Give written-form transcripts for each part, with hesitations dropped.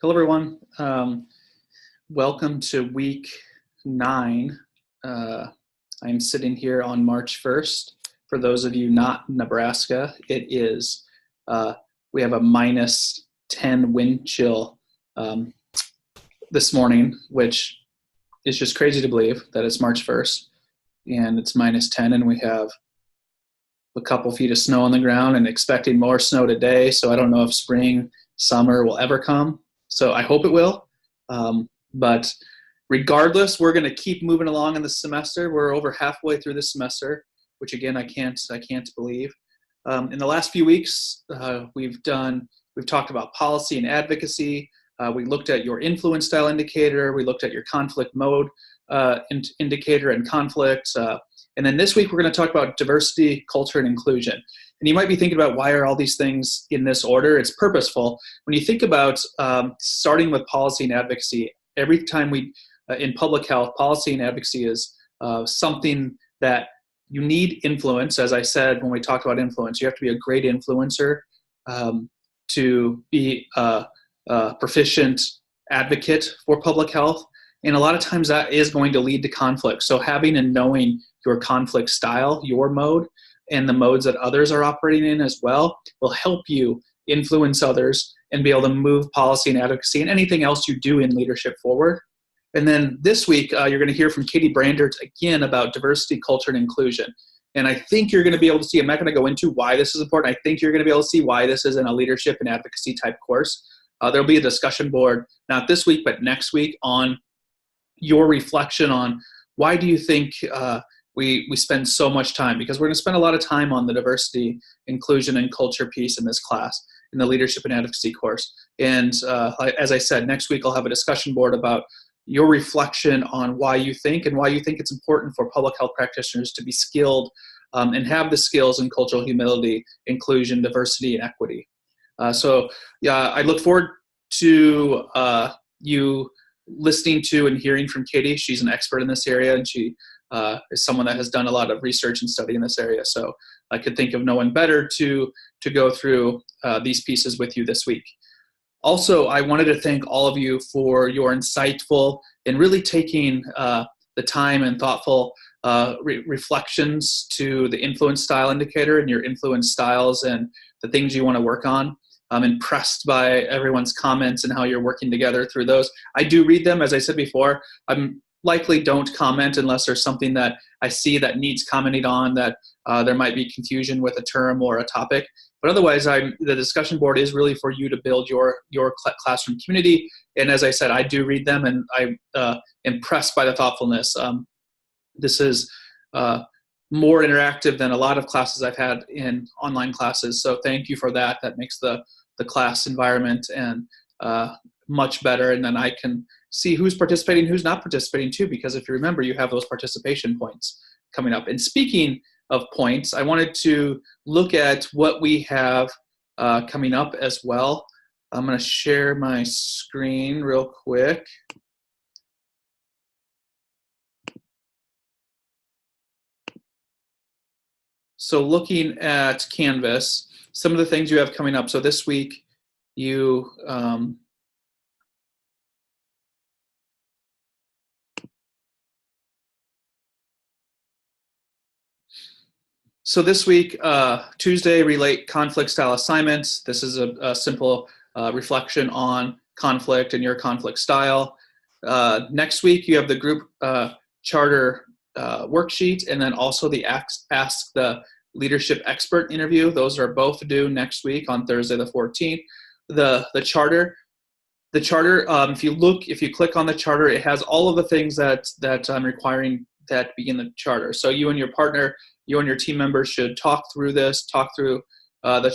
Hello, everyone. Welcome to week 9. I'm sitting here on March 1st. For those of you not in Nebraska, we have a minus 10 wind chill this morning, which is just crazy to believe that it's March 1st and it's minus 10 and we have a couple feet of snow on the ground and expecting more snow today. So I don't know if spring, summer will ever come. So I hope it will. But regardless, we're going to keep moving along in this semester. We're over halfway through this semester, which again, I can't believe. In the last few weeks, we've talked about policy and advocacy. We looked at your influence style indicator. We looked at your conflict mode indicator and conflict. And then this week, we're going to talk about diversity, culture, and inclusion. And you might be thinking about why are all these things in this order? It's purposeful. When you think about starting with policy and advocacy, every time in public health, policy and advocacy is something that you need influence. As I said, when we talked about influence, you have to be a great influencer to be a proficient advocate for public health. And a lot of times that is going to lead to conflict. So having and knowing your conflict style, your mode, and the modes that others are operating in as well will help you influence others and be able to move policy and advocacy and anything else you do in leadership forward. And then this week, you're going to hear from Katie Brandert again about diversity, culture, and inclusion. And I think you're going to be able to see, I'm not going to go into why this is important. I think you're going to be able to see why this is in a leadership and advocacy type course. There'll be a discussion board, not this week, but next week, on your reflection on why do you think we spend so much time, because we're going to spend a lot of time on the diversity, inclusion, and culture piece in this class, in the leadership and advocacy course. And as I said, next week I'll have a discussion board about your reflection on why you think it's important for public health practitioners to be skilled and have the skills in cultural humility, inclusion, diversity, and equity. So I look forward to you listening to and hearing from Katie. She's an expert in this area, and she is someone that has done a lot of research and study in this area. So I could think of no one better to go through these pieces with you this week. Also, I wanted to thank all of you for your insightful and really taking the time and thoughtful reflections to the influence style indicator and your influence styles and the things you want to work on. I'm impressed by everyone's comments and how you're working together through those. I do read them, as I said before. I'm likely don't comment unless there's something that I see that needs commenting on, that there might be confusion with a term or a topic. But otherwise, the discussion board is really for you to build your classroom community. And as I said, I do read them, and I'm impressed by the thoughtfulness. This is more interactive than a lot of classes I've had in online classes. So thank you for that. That makes the class environment and much better. And then I can see who's participating, who's not participating too, because if you remember, you have those participation points coming up. And speaking of points, I wanted to look at what we have coming up as well. I'm going to share my screen real quick. So looking at Canvas, some of the things you have coming up. So this week, you Tuesday, relate conflict style assignments. This is a simple reflection on conflict and your conflict style. Next week, you have the group charter worksheet, and then also the Ask the Leadership Expert interview. Those are both due next week on Thursday the 14th. The charter, if you click on the charter, it has all of the things that I'm requiring that be in the charter. So you and your partner, you and your team members should talk through the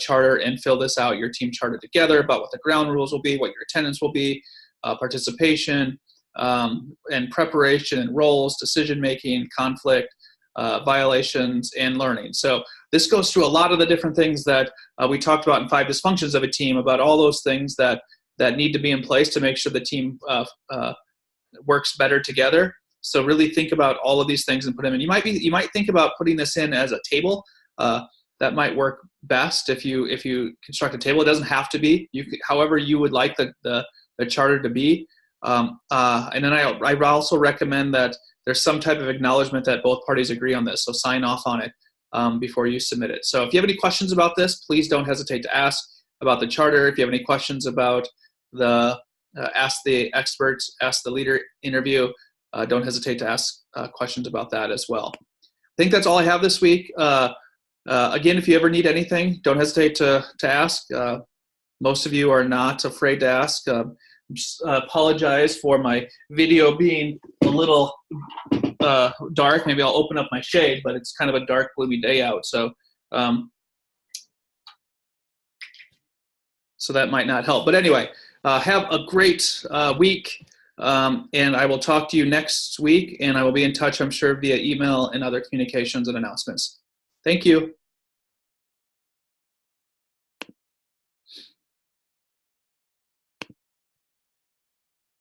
charter and fill this out, your team charter together, about what the ground rules will be, what your attendance will be, participation, and preparation and roles, decision-making, conflict, violations, and learning. So this goes through a lot of the different things that we talked about in 5 dysfunctions of a team, about all those things that need to be in place to make sure the team works better together. So really think about all of these things and put them in. You might think about putting this in as a table. That might work best if you construct a table. It doesn't have to be. However you would like the the charter to be. And then I also recommend that there's some type of acknowledgement that both parties agree on this. So sign off on it before you submit it. So if you have any questions about this, please don't hesitate to ask about the charter. If you have any questions about the Ask the Experts, Ask the Leader interview, don't hesitate to ask questions about that as well. I think that's all I have this week. Again, if you ever need anything, don't hesitate to ask. Most of you are not afraid to ask. Apologize for my video being a little dark. Maybe I'll open up my shade, but it's kind of a dark, gloomy day out. So that might not help. But anyway, have a great week, and I will talk to you next week, and I will be in touch, I'm sure, via email and other communications and announcements. Thank you.